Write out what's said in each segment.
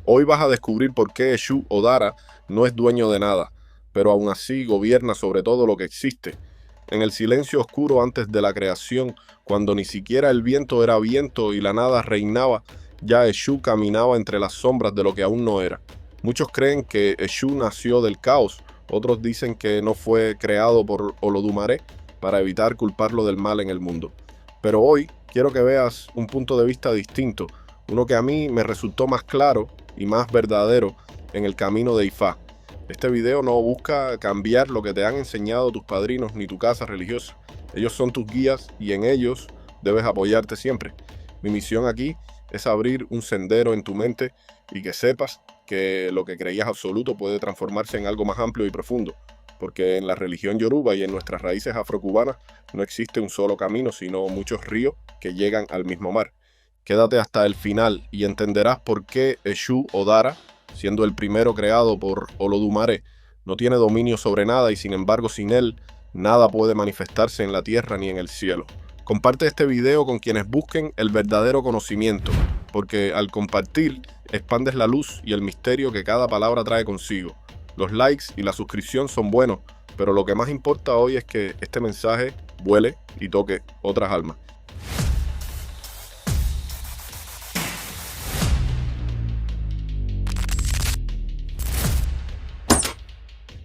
Hoy vas a descubrir por qué Eshu o Dara no es dueño de nada, pero aún así gobierna sobre todo lo que existe. En el silencio oscuro antes de la creación, cuando ni siquiera el viento era viento y la nada reinaba, ya Eshu caminaba entre las sombras de lo que aún no era. Muchos creen que Eshu nació del caos, otros dicen que no fue creado por Olodumare para evitar culparlo del mal en el mundo. Pero hoy quiero que veas un punto de vista distinto, uno que a mí me resultó más claro y más verdadero en el camino de Ifá. Este video no busca cambiar lo que te han enseñado tus padrinos ni tu casa religiosa. Ellos son tus guías y en ellos debes apoyarte siempre. Mi misión aquí es abrir un sendero en tu mente y que sepas que lo que creías absoluto puede transformarse en algo más amplio y profundo. Porque en la religión yoruba y en nuestras raíces afrocubanas no existe un solo camino, sino muchos ríos que llegan al mismo mar. Quédate hasta el final y entenderás por qué Eshu o Dara, siendo el primero creado por Olodumare, no tiene dominio sobre nada y sin embargo sin él, nada puede manifestarse en la tierra ni en el cielo. Comparte este video con quienes busquen el verdadero conocimiento, porque al compartir expandes la luz y el misterio que cada palabra trae consigo. Los likes y la suscripción son buenos, pero lo que más importa hoy es que este mensaje vuele y toque otras almas.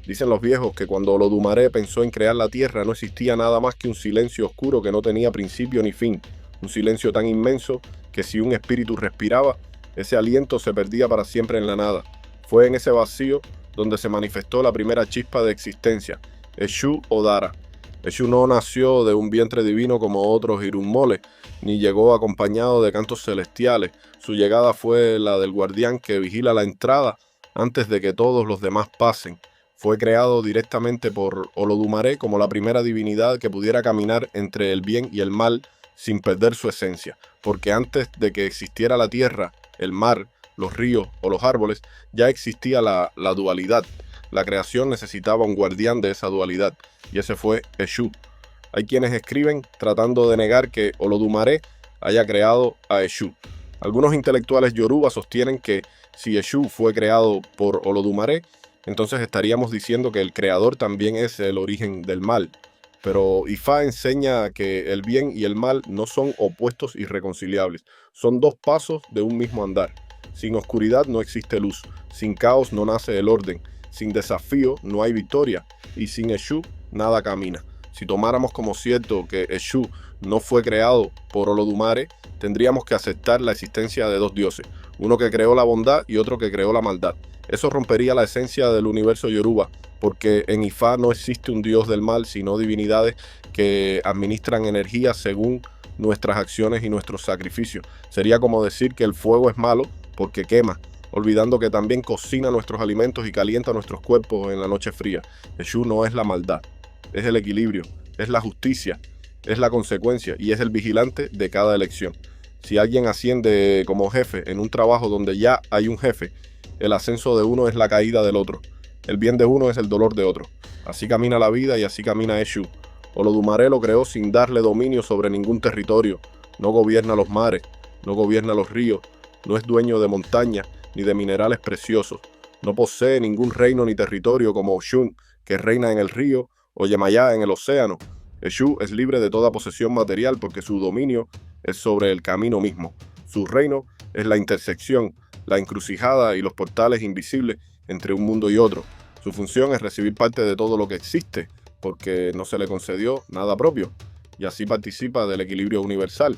Dicen los viejos que cuando Olodumare pensó en crear la tierra no existía nada más que un silencio oscuro que no tenía principio ni fin, un silencio tan inmenso que si un espíritu respiraba, ese aliento se perdía para siempre en la nada. Fue en ese vacío donde se manifestó la primera chispa de existencia, Eshu o Dara. Eshu no nació de un vientre divino como otros Irunmole, ni llegó acompañado de cantos celestiales. Su llegada fue la del guardián que vigila la entrada antes de que todos los demás pasen. Fue creado directamente por Olodumare como la primera divinidad que pudiera caminar entre el bien y el mal sin perder su esencia, porque antes de que existiera la tierra, el mar, los ríos o los árboles, ya existía la dualidad. La creación necesitaba un guardián de esa dualidad, y ese fue Eshu. Hay quienes escriben tratando de negar que Olodumare haya creado a Eshu. Algunos intelectuales yoruba sostienen que si Eshu fue creado por Olodumare, entonces estaríamos diciendo que el creador también es el origen del mal. Pero Ifá enseña que el bien y el mal no son opuestos irreconciliables, son dos pasos de un mismo andar. Sin oscuridad no existe luz, sin caos no nace el orden, sin desafío no hay victoria y sin Eshu nada camina. Si tomáramos como cierto que Eshu no fue creado por Olodumare, tendríamos que aceptar la existencia de dos dioses, uno que creó la bondad y otro que creó la maldad. Eso rompería la esencia del universo yoruba, porque en Ifá no existe un dios del mal, sino divinidades que administran energía según nuestras acciones y nuestros sacrificios. Sería como decir que el fuego es malo porque quema, olvidando que también cocina nuestros alimentos y calienta nuestros cuerpos en la noche fría. Eshu no es la maldad, es el equilibrio, es la justicia, es la consecuencia y es el vigilante de cada elección. Si alguien asciende como jefe en un trabajo donde ya hay un jefe, el ascenso de uno es la caída del otro. El bien de uno es el dolor de otro. Así camina la vida y así camina Eshu. Olodumare lo creó sin darle dominio sobre ningún territorio. No gobierna los mares, no gobierna los ríos, no es dueño de montañas ni de minerales preciosos. No posee ningún reino ni territorio como Oshun, que reina en el río, o Yemayá en el océano. Eshu es libre de toda posesión material porque su dominio es sobre el camino mismo. Su reino es la intersección, la encrucijada y los portales invisibles entre un mundo y otro. Su función es recibir parte de todo lo que existe, porque no se le concedió nada propio, y así participa del equilibrio universal.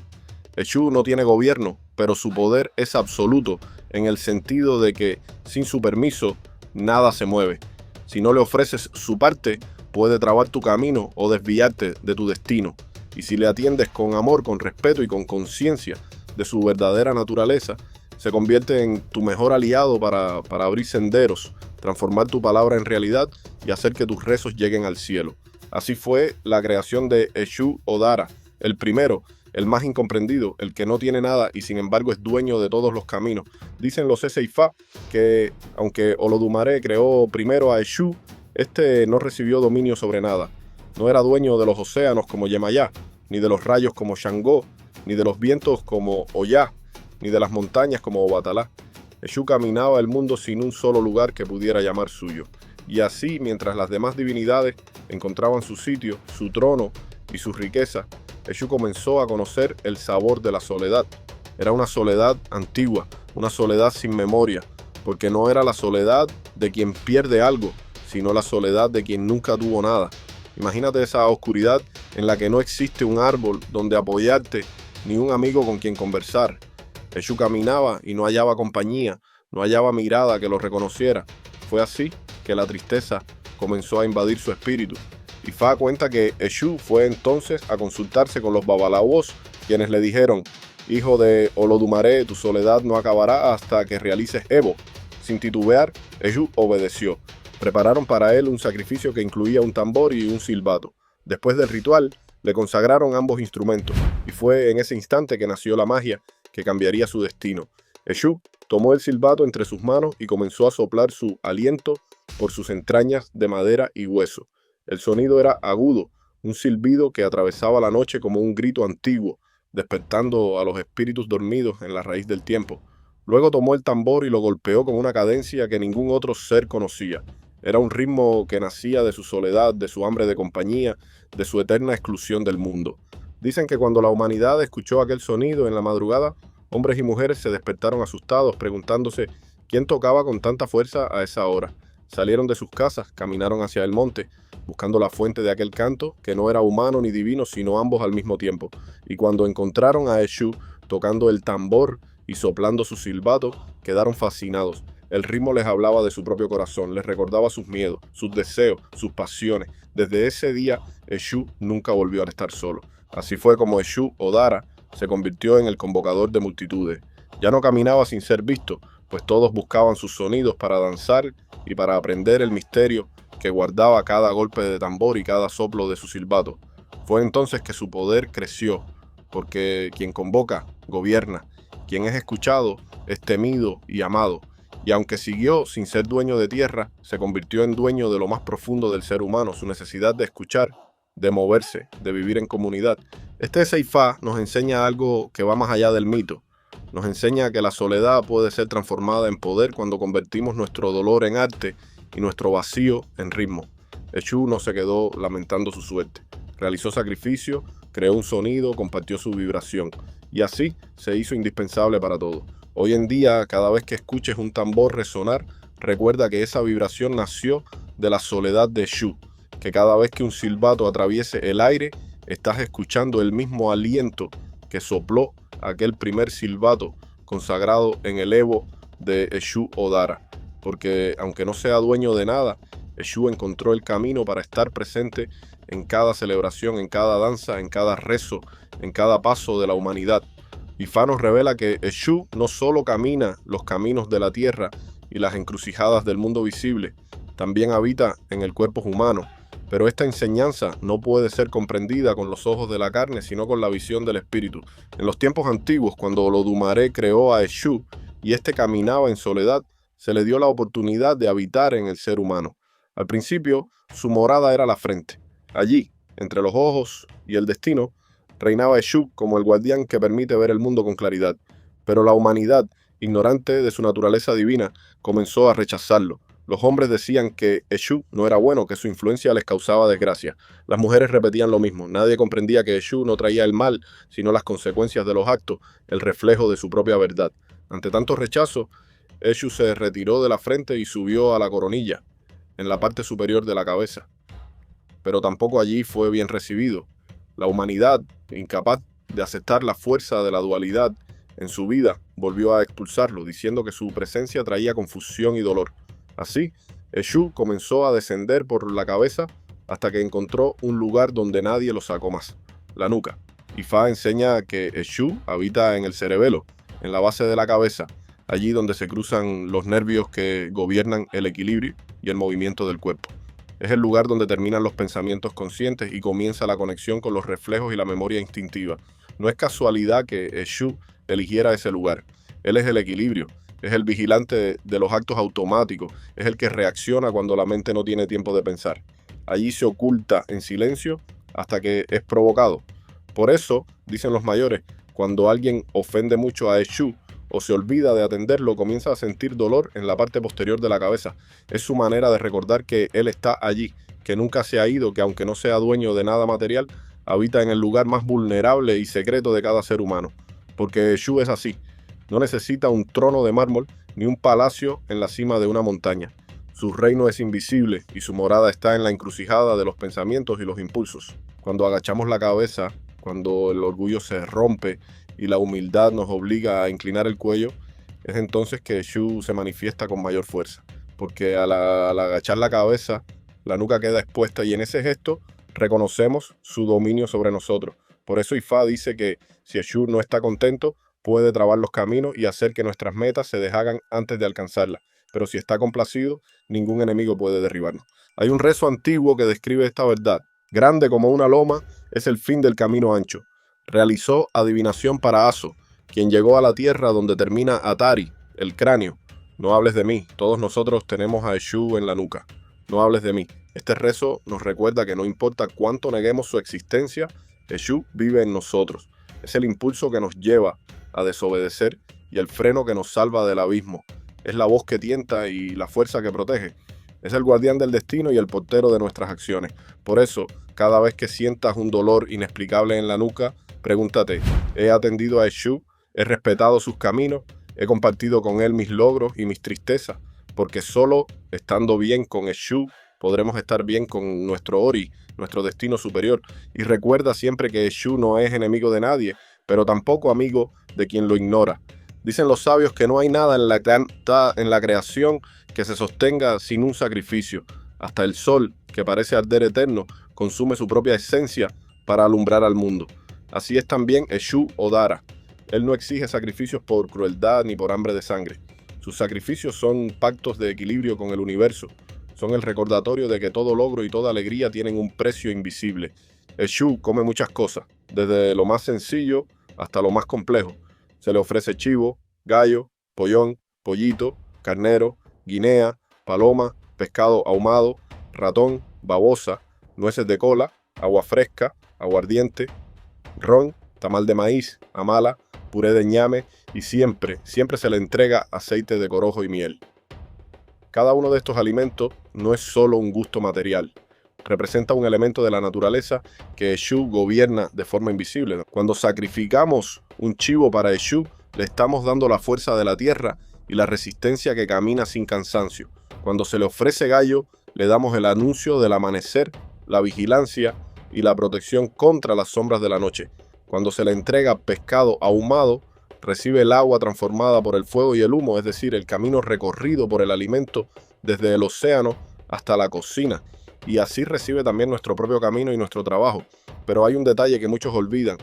Eshu no tiene gobierno, pero su poder es absoluto, en el sentido de que, sin su permiso, nada se mueve. Si no le ofreces su parte, puede trabar tu camino o desviarte de tu destino. Y si le atiendes con amor, con respeto y con conciencia de su verdadera naturaleza, se convierte en tu mejor aliado para abrir senderos, transformar tu palabra en realidad y hacer que tus rezos lleguen al cielo. Así fue la creación de Eshu o Dara, el primero, el más incomprendido, el que no tiene nada y sin embargo es dueño de todos los caminos. Dicen los Ifá que aunque Olodumare creó primero a Eshu, este no recibió dominio sobre nada. No era dueño de los océanos como Yemayá, ni de los rayos como Shangó, ni de los vientos como Oyá, ni de las montañas como Obatalá. Eshu caminaba el mundo sin un solo lugar que pudiera llamar suyo. Y así, mientras las demás divinidades encontraban su sitio, su trono y su riqueza, Eshu comenzó a conocer el sabor de la soledad. Era una soledad antigua, una soledad sin memoria, porque no era la soledad de quien pierde algo, sino la soledad de quien nunca tuvo nada. Imagínate esa oscuridad en la que no existe un árbol donde apoyarte, ni un amigo con quien conversar. Eshu caminaba y no hallaba compañía, no hallaba mirada que lo reconociera. Fue así que la tristeza comenzó a invadir su espíritu. Y Fa cuenta que Eshu fue entonces a consultarse con los babalawos, quienes le dijeron: hijo de Olodumare, tu soledad no acabará hasta que realices Evo. Sin titubear, Eshu obedeció. Prepararon para él un sacrificio que incluía un tambor y un silbato. Después del ritual, le consagraron ambos instrumentos, y fue en ese instante que nació la magia que cambiaría su destino. Eshu tomó el silbato entre sus manos y comenzó a soplar su aliento por sus entrañas de madera y hueso. El sonido era agudo, un silbido que atravesaba la noche como un grito antiguo, despertando a los espíritus dormidos en la raíz del tiempo. Luego tomó el tambor y lo golpeó con una cadencia que ningún otro ser conocía. Era un ritmo que nacía de su soledad, de su hambre de compañía, de su eterna exclusión del mundo. Dicen que cuando la humanidad escuchó aquel sonido en la madrugada, hombres y mujeres se despertaron asustados, preguntándose quién tocaba con tanta fuerza a esa hora. Salieron de sus casas, caminaron hacia el monte, buscando la fuente de aquel canto, que no era humano ni divino, sino ambos al mismo tiempo. Y cuando encontraron a Eshu tocando el tambor y soplando su silbato, quedaron fascinados. El ritmo les hablaba de su propio corazón, les recordaba sus miedos, sus deseos, sus pasiones. Desde ese día, Eshu nunca volvió a estar solo. Así fue como Eshu Odara se convirtió en el convocador de multitudes. Ya no caminaba sin ser visto, pues todos buscaban sus sonidos para danzar y para aprender el misterio que guardaba cada golpe de tambor y cada soplo de su silbato. Fue entonces que su poder creció, porque quien convoca, gobierna. Quien es escuchado, es temido y amado. Y aunque siguió sin ser dueño de tierra, se convirtió en dueño de lo más profundo del ser humano, su necesidad de escuchar, de moverse, de vivir en comunidad. Este Seifá nos enseña algo que va más allá del mito. Nos enseña que la soledad puede ser transformada en poder cuando convertimos nuestro dolor en arte y nuestro vacío en ritmo. Eshu no se quedó lamentando su suerte. Realizó sacrificio, creó un sonido, compartió su vibración. Y así se hizo indispensable para todos. Hoy en día, cada vez que escuches un tambor resonar, recuerda que esa vibración nació de la soledad de Eshu, que cada vez que un silbato atraviese el aire, estás escuchando el mismo aliento que sopló aquel primer silbato consagrado en el Evo de Eshu Odara. Porque aunque no sea dueño de nada, Eshu encontró el camino para estar presente en cada celebración, en cada danza, en cada rezo, en cada paso de la humanidad. Y Fa nos revela que Eshu no solo camina los caminos de la tierra y las encrucijadas del mundo visible, también habita en el cuerpo humano. Pero esta enseñanza no puede ser comprendida con los ojos de la carne, sino con la visión del espíritu. En los tiempos antiguos, cuando Olodumare creó a Eshu y éste caminaba en soledad, se le dio la oportunidad de habitar en el ser humano. Al principio, su morada era la frente. Allí, entre los ojos y el destino, reinaba Eshu como el guardián que permite ver el mundo con claridad. Pero la humanidad, ignorante de su naturaleza divina, comenzó a rechazarlo. Los hombres decían que Eshu no era bueno, que su influencia les causaba desgracia. Las mujeres repetían lo mismo. Nadie comprendía que Eshu no traía el mal, sino las consecuencias de los actos, el reflejo de su propia verdad. Ante tanto rechazo, Eshu se retiró de la frente y subió a la coronilla, en la parte superior de la cabeza. Pero tampoco allí fue bien recibido. La humanidad, incapaz de aceptar la fuerza de la dualidad en su vida, volvió a expulsarlo, diciendo que su presencia traía confusión y dolor. Así, Eshu comenzó a descender por la cabeza hasta que encontró un lugar donde nadie lo sacó más, la nuca. Y Fa enseña que Eshu habita en el cerebelo, en la base de la cabeza, allí donde se cruzan los nervios que gobiernan el equilibrio y el movimiento del cuerpo. Es el lugar donde terminan los pensamientos conscientes y comienza la conexión con los reflejos y la memoria instintiva. No es casualidad que Eshu eligiera ese lugar. Él es el equilibrio, es el vigilante de los actos automáticos, es el que reacciona cuando la mente no tiene tiempo de pensar. Allí se oculta en silencio hasta que es provocado. Por eso, dicen los mayores, cuando alguien ofende mucho a Eshu o se olvida de atenderlo, comienza a sentir dolor en la parte posterior de la cabeza. Es su manera de recordar que él está allí, que nunca se ha ido, que aunque no sea dueño de nada material, habita en el lugar más vulnerable y secreto de cada ser humano. Porque Eshu es así. No necesita un trono de mármol ni un palacio en la cima de una montaña. Su reino es invisible y su morada está en la encrucijada de los pensamientos y los impulsos. Cuando agachamos la cabeza, cuando el orgullo se rompe y la humildad nos obliga a inclinar el cuello, es entonces que Eshu se manifiesta con mayor fuerza. Porque al agachar la cabeza, la nuca queda expuesta y en ese gesto reconocemos su dominio sobre nosotros. Por eso Ifá dice que si Eshu no está contento, puede trabar los caminos y hacer que nuestras metas se deshagan antes de alcanzarlas. Pero si está complacido, ningún enemigo puede derribarnos. Hay un rezo antiguo que describe esta verdad. Grande como una loma es el fin del camino ancho. Realizó adivinación para Aso, quien llegó a la tierra donde termina Atari, el cráneo. No hables de mí, todos nosotros tenemos a Eshu en la nuca. No hables de mí. Este rezo nos recuerda que no importa cuánto neguemos su existencia, Eshu vive en nosotros. Es el impulso que nos lleva a desobedecer y el freno que nos salva del abismo. Es la voz que tienta y la fuerza que protege. Es el guardián del destino y el portero de nuestras acciones. Por eso, cada vez que sientas un dolor inexplicable en la nuca, pregúntate, ¿he atendido a Eshu? ¿He respetado sus caminos? ¿He compartido con él mis logros y mis tristezas? Porque solo estando bien con Eshu, podremos estar bien con nuestro Ori, nuestro destino superior. Y recuerda siempre que Eshu no es enemigo de nadie, pero tampoco amigo de quien lo ignora. Dicen los sabios que no hay nada en la creación que se sostenga sin un sacrificio. Hasta el sol, que parece arder eterno, consume su propia esencia para alumbrar al mundo. Así es también Eshu Odara. Él no exige sacrificios por crueldad ni por hambre de sangre. Sus sacrificios son pactos de equilibrio con el universo. Son el recordatorio de que todo logro y toda alegría tienen un precio invisible. Eshu come muchas cosas, desde lo más sencillo hasta lo más complejo. Se le ofrece chivo, gallo, pollón, pollito, carnero, guinea, paloma, pescado ahumado, ratón, babosa, nueces de cola, agua fresca, aguardiente, ron, tamal de maíz, amala, puré de ñame y siempre se le entrega aceite de corojo y miel. Cada uno de estos alimentos no es solo un gusto material. Representa un elemento de la naturaleza que Eshu gobierna de forma invisible. Cuando sacrificamos un chivo para Eshu, le estamos dando la fuerza de la tierra y la resistencia que camina sin cansancio. Cuando se le ofrece gallo, le damos el anuncio del amanecer, la vigilancia y la protección contra las sombras de la noche. Cuando se le entrega pescado ahumado, recibe el agua transformada por el fuego y el humo, es decir, el camino recorrido por el alimento desde el océano hasta la cocina. Y así recibe también nuestro propio camino y nuestro trabajo. Pero hay un detalle que muchos olvidan: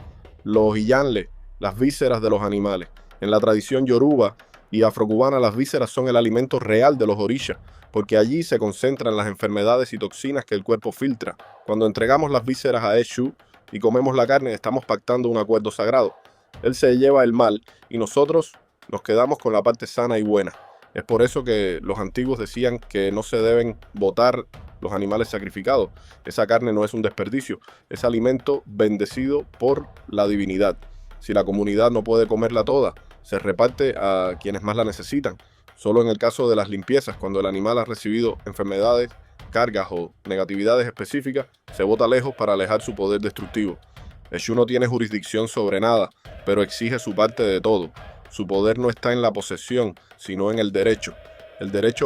los iyanle, las vísceras de los animales. En la tradición yoruba y afrocubana, las vísceras son el alimento real de los orishas, porque allí se concentran las enfermedades y toxinas que el cuerpo filtra. Cuando entregamos las vísceras a Eshu y comemos la carne, estamos pactando un acuerdo sagrado. Él se lleva el mal y nosotros nos quedamos con la parte sana y buena. Es por eso que los antiguos decían que no se deben botar los animales sacrificados. Esa carne no es un desperdicio, es alimento bendecido por la divinidad. Si la comunidad no puede comerla toda, se reparte a quienes más la necesitan. Solo en el caso de las limpiezas, cuando el animal ha recibido enfermedades, cargas o negatividades específicas, se bota lejos para alejar su poder destructivo. Eshu no tiene jurisdicción sobre nada, pero exige su parte de todo. Su poder no está en la posesión, sino en el derecho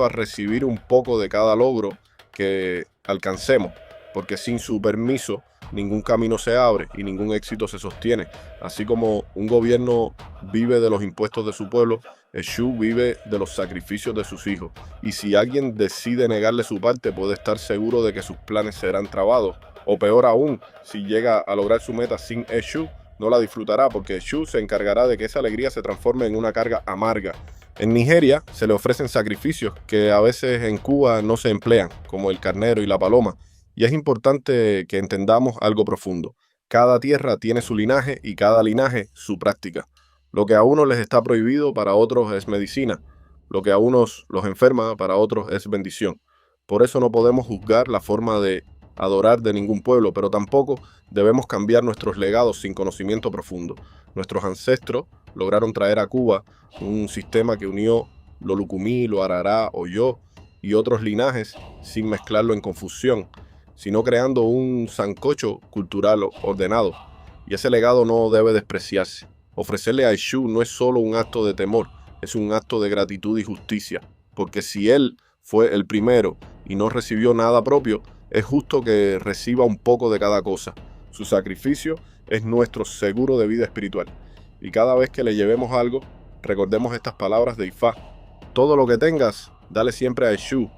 a recibir un poco de cada logro que alcancemos, porque sin su permiso ningún camino se abre y ningún éxito se sostiene. Así como un gobierno vive de los impuestos de su pueblo, Eshu vive de los sacrificios de sus hijos. Y si alguien decide negarle su parte, puede estar seguro de que sus planes serán trabados. O peor aún, si llega a lograr su meta sin Eshu, no la disfrutará, porque Eshu se encargará de que esa alegría se transforme en una carga amarga. En Nigeria se le ofrecen sacrificios que a veces en Cuba no se emplean, como el carnero y la paloma. Y es importante que entendamos algo profundo. Cada tierra tiene su linaje y cada linaje su práctica. Lo que a unos les está prohibido, para otros es medicina. Lo que a unos los enferma, para otros es bendición. Por eso no podemos juzgar la forma de adorar de ningún pueblo, pero tampoco debemos cambiar nuestros legados sin conocimiento profundo. Nuestros ancestros lograron traer a Cuba un sistema que unió lo lucumí, lo arará, oyó y otros linajes sin mezclarlo en confusión, sino creando un sancocho cultural ordenado. Y ese legado no debe despreciarse. Ofrecerle a Eshu no es solo un acto de temor, es un acto de gratitud y justicia, porque si él fue el primero y no recibió nada propio, es justo que reciba un poco de cada cosa. Su sacrificio es nuestro seguro de vida espiritual. Y cada vez que le llevemos algo, recordemos estas palabras de Ifá. Todo lo que tengas, dale siempre a Eshu.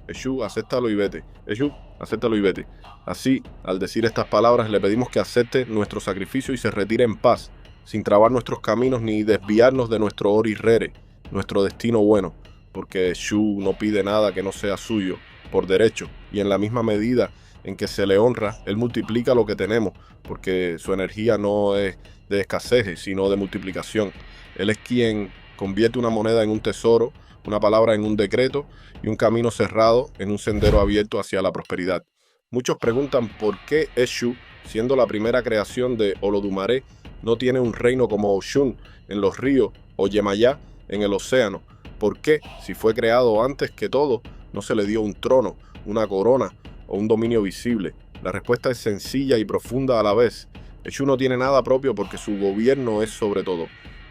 Eshu, acéptalo y vete. Eshu, acéptalo y vete. Así, al decir estas palabras, le pedimos que acepte nuestro sacrificio y se retire en paz, sin trabar nuestros caminos ni desviarnos de nuestro Ori Rere, nuestro destino bueno, porque Eshu no pide nada que no sea suyo, por derecho, y en la misma medida en que se le honra, él multiplica lo que tenemos, porque su energía no es de escasez, sino de multiplicación. Él es quien convierte una moneda en un tesoro, una palabra en un decreto y un camino cerrado en un sendero abierto hacia la prosperidad. Muchos preguntan por qué Eshu, siendo la primera creación de Olodumare, no tiene un reino como Oshun en los ríos o Yemayá en el océano. ¿Por qué, si fue creado antes que todo, no se le dio un trono, una corona o un dominio visible? La respuesta es sencilla y profunda a la vez. Eshu no tiene nada propio porque su gobierno es sobre todo.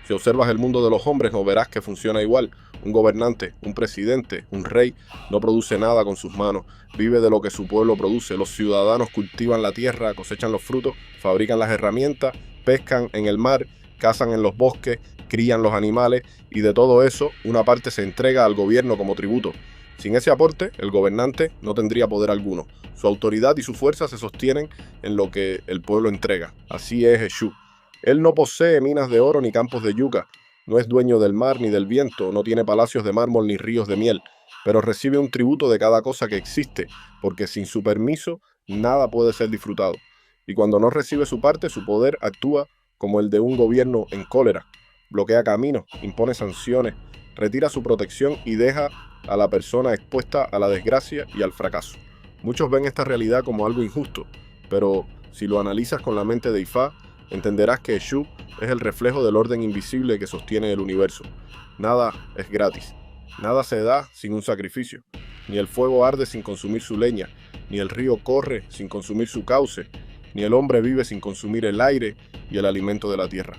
Si observas el mundo de los hombres, no verás que funciona igual. Un gobernante, un presidente, un rey, no produce nada con sus manos. Vive de lo que su pueblo produce. Los ciudadanos cultivan la tierra, cosechan los frutos, fabrican las herramientas, pescan en el mar, cazan en los bosques, crían los animales y de todo eso una parte se entrega al gobierno como tributo. Sin ese aporte, el gobernante no tendría poder alguno. Su autoridad y su fuerza se sostienen en lo que el pueblo entrega. Así es Eshu. Él no posee minas de oro ni campos de yuca, no es dueño del mar ni del viento, no tiene palacios de mármol ni ríos de miel, pero recibe un tributo de cada cosa que existe, porque sin su permiso nada puede ser disfrutado. Y cuando no recibe su parte, su poder actúa como el de un gobierno en cólera. Bloquea caminos, impone sanciones, retira su protección y deja a la persona expuesta a la desgracia y al fracaso. Muchos ven esta realidad como algo injusto, pero si lo analizas con la mente de Ifá, entenderás que Eshu es el reflejo del orden invisible que sostiene el universo. Nada es gratis, nada se da sin un sacrificio. Ni el fuego arde sin consumir su leña, ni el río corre sin consumir su cauce, ni el hombre vive sin consumir el aire y el alimento de la tierra.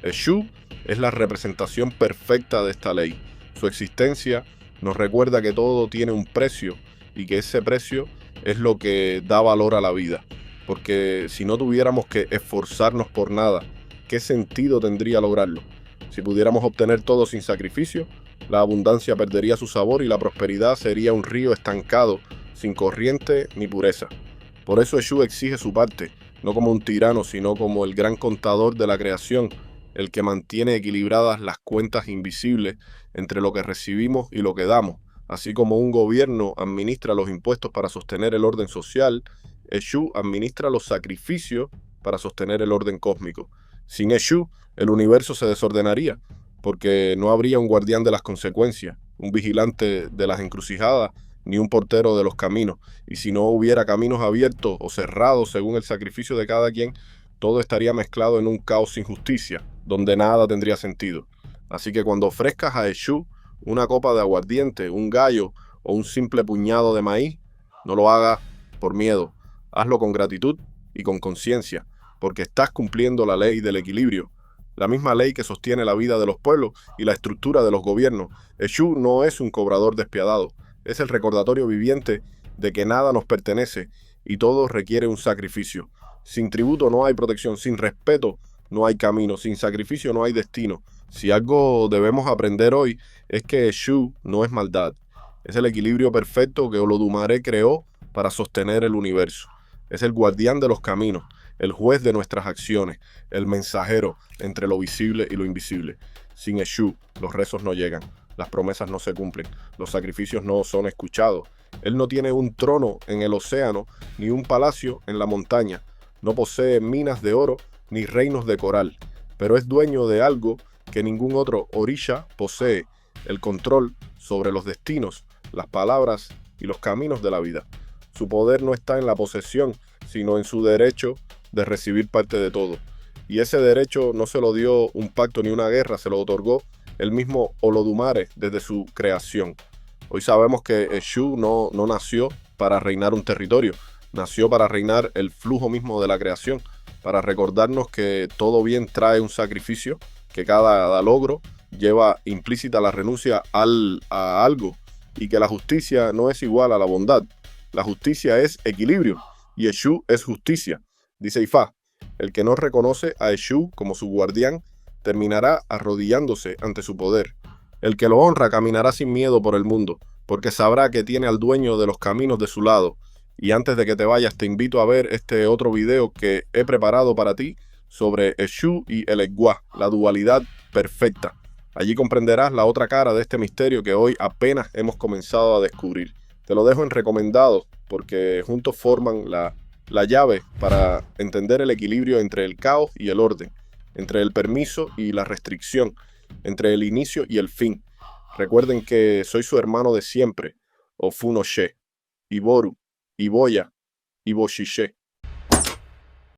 Eshu es la representación perfecta de esta ley. Su existencia nos recuerda que todo tiene un precio y que ese precio es lo que da valor a la vida. Porque si no tuviéramos que esforzarnos por nada, ¿qué sentido tendría lograrlo? Si pudiéramos obtener todo sin sacrificio, la abundancia perdería su sabor y la prosperidad sería un río estancado, sin corriente ni pureza. Por eso Eshu exige su parte, no como un tirano, sino como el gran contador de la creación, el que mantiene equilibradas las cuentas invisibles entre lo que recibimos y lo que damos. Así como un gobierno administra los impuestos para sostener el orden social, Eshu administra los sacrificios para sostener el orden cósmico. Sin Eshu, el universo se desordenaría, porque no habría un guardián de las consecuencias, un vigilante de las encrucijadas, ni un portero de los caminos. Y si no hubiera caminos abiertos o cerrados según el sacrificio de cada quien, todo estaría mezclado en un caos sin justicia, donde nada tendría sentido. Así que cuando ofrezcas a Eshu una copa de aguardiente, un gallo o un simple puñado de maíz, no lo hagas por miedo. Hazlo con gratitud y con conciencia, porque estás cumpliendo la ley del equilibrio, la misma ley que sostiene la vida de los pueblos y la estructura de los gobiernos. Eshu no es un cobrador despiadado, es el recordatorio viviente de que nada nos pertenece y todo requiere un sacrificio. Sin tributo no hay protección, sin respeto no hay camino, sin sacrificio no hay destino. Si algo debemos aprender hoy es que Eshu no es maldad, es el equilibrio perfecto que Olodumare creó para sostener el universo. Es el guardián de los caminos, el juez de nuestras acciones, el mensajero entre lo visible y lo invisible. Sin Eshu, los rezos no llegan, las promesas no se cumplen, los sacrificios no son escuchados. Él no tiene un trono en el océano, ni un palacio en la montaña. No posee minas de oro, ni reinos de coral, pero es dueño de algo que ningún otro orisha posee, el control sobre los destinos, las palabras y los caminos de la vida. Su poder no está en la posesión, sino en su derecho de recibir parte de todo. Y ese derecho no se lo dio un pacto ni una guerra, se lo otorgó el mismo Olodumare desde su creación. Hoy sabemos que Eshu no nació para reinar un territorio, nació para reinar el flujo mismo de la creación, para recordarnos que todo bien trae un sacrificio, que cada logro lleva implícita la renuncia a algo y que la justicia no es igual a la bondad. La justicia es equilibrio y Eshu es justicia. Dice Ifá, el que no reconoce a Eshu como su guardián terminará arrodillándose ante su poder. El que lo honra caminará sin miedo por el mundo, porque sabrá que tiene al dueño de los caminos de su lado. Y antes de que te vayas, te invito a ver este otro video que he preparado para ti sobre Eshu y el Egua, la dualidad perfecta. Allí comprenderás la otra cara de este misterio que hoy apenas hemos comenzado a descubrir. Te lo dejo en recomendado porque juntos forman la llave para entender el equilibrio entre el caos y el orden, entre el permiso y la restricción, entre el inicio y el fin. Recuerden que soy su hermano de siempre, Ofunoshe, Iboru, Iboya, Iboshishe.